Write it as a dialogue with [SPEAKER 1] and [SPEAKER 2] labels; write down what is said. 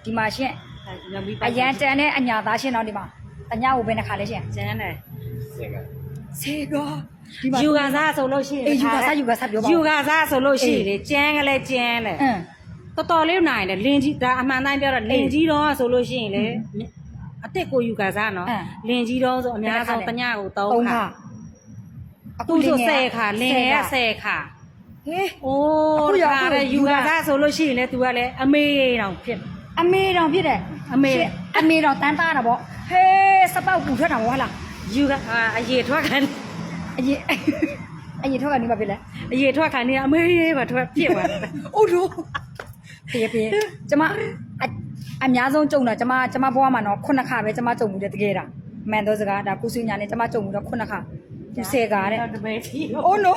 [SPEAKER 1] ဒီမှာရှင်အရန်တန်တဲ့အညာသားရှင်တော့ဒီမှာတညကိုပဲနှခါလဲရှင်
[SPEAKER 2] ကျန်းတယ်
[SPEAKER 1] ဆေတော့ဒီမှာ
[SPEAKER 2] ယူကစားဆိုလို့ရှိရင်
[SPEAKER 1] အေးယူကစားပြောပါ
[SPEAKER 2] ယူကစားဆိုလို့ရှိရင်ကျန်းကလေးကျန်းတယ်တော်တော်လေးနိုင်တယ်လင်းကြီးဒါအမှန်တိုင်းပြောတော့လင်းကြီးတော့ဆိုလို့ရှိရင်လေအစ်စ်ကိုယူကစားနော်လင်းကြီးတော့ဆိုအများဆုံးတညကို3ခါအခုဆို10ခါလင်းရ10ခါ
[SPEAKER 1] ဟေး
[SPEAKER 2] အိုးဒါလည်းယူကစားဆိုလို့ရှိရင်လေ तू ကလည်းအမေတောင်ဖြစ်
[SPEAKER 1] အမေတော်ဖြစ်တယ်အမေတော်တန်းသားတာပေါ့ဟေးစပောက်ပူထွက်တာပေါ့ဟလား
[SPEAKER 2] ယူကအရေထွက်ခံ
[SPEAKER 1] အရင်ထွက်ကနေမှဖြစ်လဲ
[SPEAKER 2] အရေထွက်ခံနေအမေဘာထွက်ဖြစ်သွားတယ်
[SPEAKER 1] အိုးတို့ဖေကျမအများဆုံးကြုံတာကျမဘွားမှာတော့9ခါပဲကျမကြုံမှုတယ်တကယ်တာမှန်တော့စကားဒါကုစုညာနဲ့ကျမကြုံမှုတော့9ခါသူ10ခါတဲ့
[SPEAKER 2] တပည့်ကြီး
[SPEAKER 1] Oh no